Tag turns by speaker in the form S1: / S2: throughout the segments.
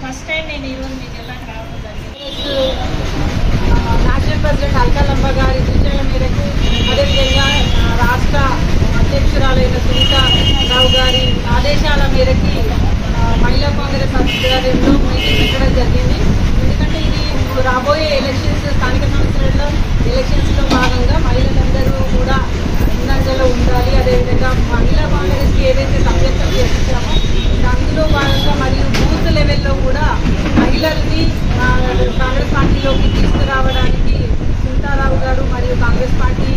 S1: First time నేను ఈరోజు మీ జిల్లాకు రావడం జరిగింది. నేషనల్ ప్రెసిడెంట్ అల్కాలమ్మ గారి సూచనల మేరకు, అదేవిధంగా రాష్ట్ర అధ్యక్షురాలైన సునీతారావు గారి ఆదేశాల మేరకి మహిళా కాంగ్రెస్ ఆధ్వర్యంలో మీటింగ్ పెట్టడం జరిగింది. ఎందుకంటే ఇది రాబోయే ఎలక్షన్స్, స్థానిక సంస్థల ఎలక్షన్స్లో భాగంగా మహిళలందరూ కూడా ముందంజలో ఉండాలి. అదేవిధంగా మహిళా కాంగ్రెస్కి ఏదైతే సభ్యత్వం చేస్తున్నామో అందులో భాగంగా మరియు బూత్ లెవెల్లో కూడా మహిళల్ని కాంగ్రెస్ పార్టీలోకి తీసుకురావడానికి సునీతారావు గారు మరియు కాంగ్రెస్ పార్టీ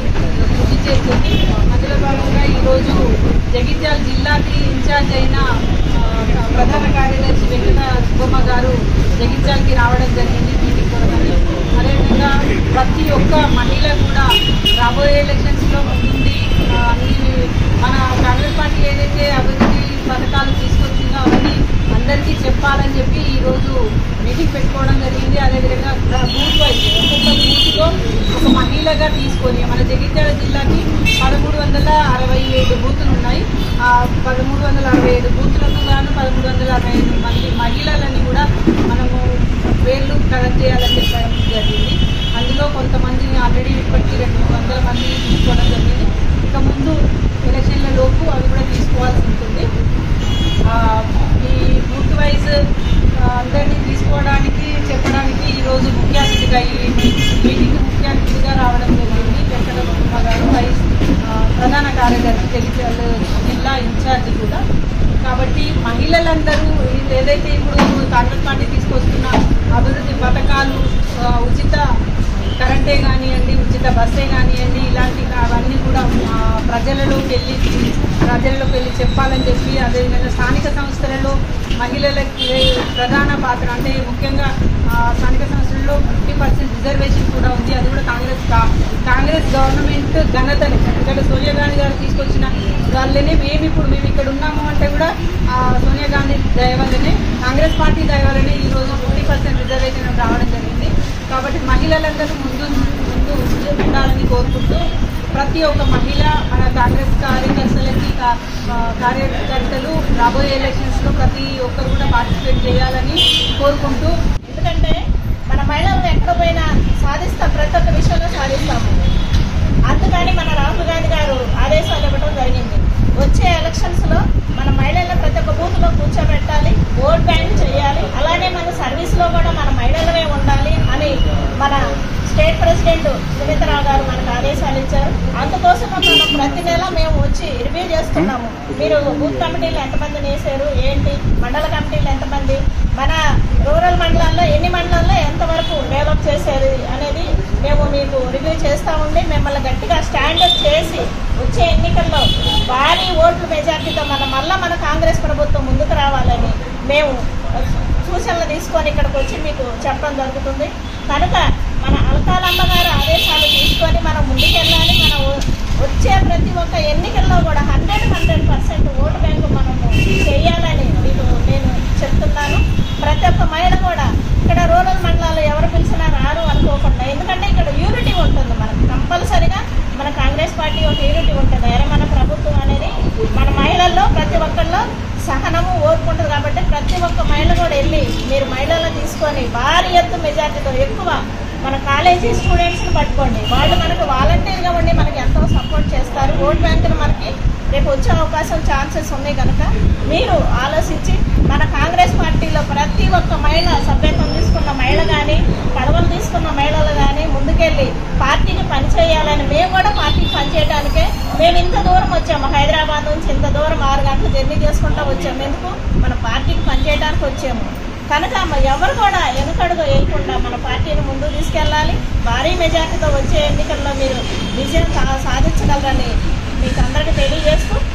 S1: కృషి చేస్తుంది. అందులో భాగంగా ఈరోజు జగిత్యాల జిల్లాకి ఇన్ఛార్జ్ అయిన ప్రధాన కార్యదర్శి వెంకట సుబ్బమ్మ గారు జగిత్యాలకి రావడం జరిగింది మీటింగ్ కొరకని. అదేవిధంగా ప్రతి ఒక్క మహిళ కూడా రాబోయే ఎలక్షన్స్లో ముందుండి మన కాంగ్రెస్ పార్టీ ఏదైతే అభివృద్ధి పథకాలు తీసుకొచ్చిందో అవన్నీ అందరికీ చెప్పాలని చెప్పి ఈరోజు మీటింగ్ పెట్టుకోవడం జరిగింది. అదేవిధంగా బూత్ వైజ్ ఒక్కొక్క బూత్లో ఒక మహిళగా తీసుకొని మన జగిత్యాల జిల్లాకి 1367 బూతులు ఉన్నాయి. ఆ 1367 బూతులకు గాను 1365 మంది మహిళలని కూడా మనము పేర్లు కలెక్ట్ చేయాలని చెప్పడం జరిగింది. అందులో కొంతమందిని ఆల్రెడీ ఇప్పటికీ 200 మంది తీసుకోవడం జరిగింది. ఇక ముందు ఎలక్షన్ల లోపు అవి కూడా తీసుకోవాల్సి ఉంటుంది. ఈ బూత్ వైజ్ అందరినీ తీసుకోవడానికి చెప్పడానికి ఈరోజు ముఖ్య అతిథిగా ఈ మీటింగ్ ముఖ్య అతిథిగా రావడం జరిగింది వెంకట సుబ్బమ్మ గారు, ప్రధాన కార్యదర్శి జగిత్యాల జిల్లా ఇన్ఛార్జ్ కూడా. కాబట్టి మహిళలందరూ ఏదైతే ఇప్పుడు కాంగ్రెస్ పార్టీ తీసుకొస్తున్న అభివృద్ధి పథకాలు, ఉచిత కరెంటే కానివ్వండి, ఉచిత బస్సే కానివ్వండి, ఇలాంటి అవన్నీ కూడా ప్రజలలోకి వెళ్ళి చెప్పాలని చెప్పి, అదేవిధంగా స్థానిక సంస్థలలో మహిళలకి ప్రధాన పాత్ర అంటే ముఖ్యంగా స్థానిక సంస్థలలో 50% రిజర్వేషన్ కూడా ఉంది. అది కూడా కాంగ్రెస్ గవర్నమెంట్ ఘనతని, ఎందుకంటే సోనియా గాంధీ గారు తీసుకొచ్చిన వాళ్ళనే మేము ఇక్కడ ఉన్నాము అంటే కూడా సోనియా గాంధీ దయ వల్లనే, కాంగ్రెస్ పార్టీ దయ వల్లనే ఈరోజు 50% రిజర్వేషన్ రావడం జరిగింది. కాబట్టి మహిళలందరూ ముందు ఉండాలని కోరుకుంటూ ప్రతి ఒక్క మహిళ మన కాంగ్రెస్ కార్యకర్తలు రాబోయే ఎలక్షన్స్లో ప్రతి ఒక్కరు కూడా పార్టిసిపేట్ చేయాలని కోరుకుంటూ, ఎందుకంటే మన మహిళలను ఎక్కడ పోయినా సాధిస్తాం, ప్రతి ఒక్క విషయంలో సాధిస్తాము. అందుకని మన రాహుల్ గాంధీ గారు ఆదేశాలు ఇవ్వడం జరిగింది. వచ్చే ఎలక్షన్స్లో మన మహిళలను ప్రతి ఒక్క బూత్లో కూర్చోబెట్టాలి, ఓట్ బ్యాంక్ చేయాలి, అలానే మన సర్వీస్లో కూడా మన మహిళలమే ఉండాలి అని మన స్టేట్ ప్రెసిడెంట్ సునీతారావు గారు మనకు ఆదేశాలు ఇచ్చారు. అందుకోసం మనం ప్రతి నెల మేము వచ్చి రివ్యూ చేస్తున్నాము. మీరు బూత్ కమిటీలు ఎంతమందిని వేశారు, ఏంటి, మండల కమిటీలు ఎంతమంది, మన రూరల్ మండలాల్లో ఎన్ని మండలాల్లో ఎంతవరకు డెవలప్ చేశారు అనేది మేము మీకు రివ్యూ చేస్తూ ఉండి మిమ్మల్ని గట్టిగా స్టాండప్ చేసి వచ్చే ఎన్నికల్లో భారీ ఓట్ల మెజార్టీతో మన కాంగ్రెస్ ప్రభుత్వం ముందుకు రావాలని మేము సూచనలు తీసుకొని ఇక్కడికి వచ్చి మీకు చెప్పడం జరుగుతుంది. కనుక మన
S2: ఒక్క ఎన్నికల్లో కూడా 100% ఓటు బ్యాంకు మనము చేయాలని మీకు నేను చెప్తున్నాను. ప్రతి ఒక్క మహిళ కూడా ఇక్కడ రూరల్ మండలాలు ఎవరు పిలిచినా రారు అనుకోకుండా, ఎందుకంటే ఇక్కడ యూనిటీ ఉంటుంది. మనకు కంపల్సరిగా మన కాంగ్రెస్ పార్టీ ఒక యూనిటీ ఉంటుంది. మన ప్రభుత్వం అనేది మన మహిళల్లో ప్రతి ఒక్కరిలో సహనము ఓర్పు ఉంటుంది. కాబట్టి ప్రతి ఒక్క మహిళ కూడా వెళ్ళి మీరు మహిళలను తీసుకొని భారీ ఎత్తు మెజార్టీతో ఎక్కువ మన కాలేజీ స్టూడెంట్స్ని పట్టుకోండి. వాళ్ళు మనకు వాలంటీర్గా ఉండి మనకి ఎంతో సపోర్ట్ చేస్తారు. ఓట్ బ్యాంకులు మనకి రేపు వచ్చే అవకాశం ఛాన్సెస్ ఉన్నాయి కనుక మీరు ఆలోచించి మన కాంగ్రెస్ పార్టీలో ప్రతి ఒక్క మహిళ సభ్యత్వం తీసుకున్న మహిళ కానీ పదవులు తీసుకున్న మహిళలు కానీ ముందుకెళ్ళి పార్టీకి పనిచేయాలని, మేము కూడా పార్టీకి పనిచేయడానికే మేము ఇంత దూరం వచ్చాము. హైదరాబాద్ నుంచి ఇంత దూరం 6 గంటలు జర్నీ చేసుకుంటూ వచ్చాము. ఎందుకు? మన పార్టీకి పనిచేయడానికి వచ్చాము కనుక ఎవరు కూడా వెనుకడుగు వేయకుండా మన పార్టీని ముందుకు తీసుకెళ్ళాలి. భారీ మెజార్టీతో వచ్చే ఎన్నికల్లో మీరు విజయం సాధించగలరని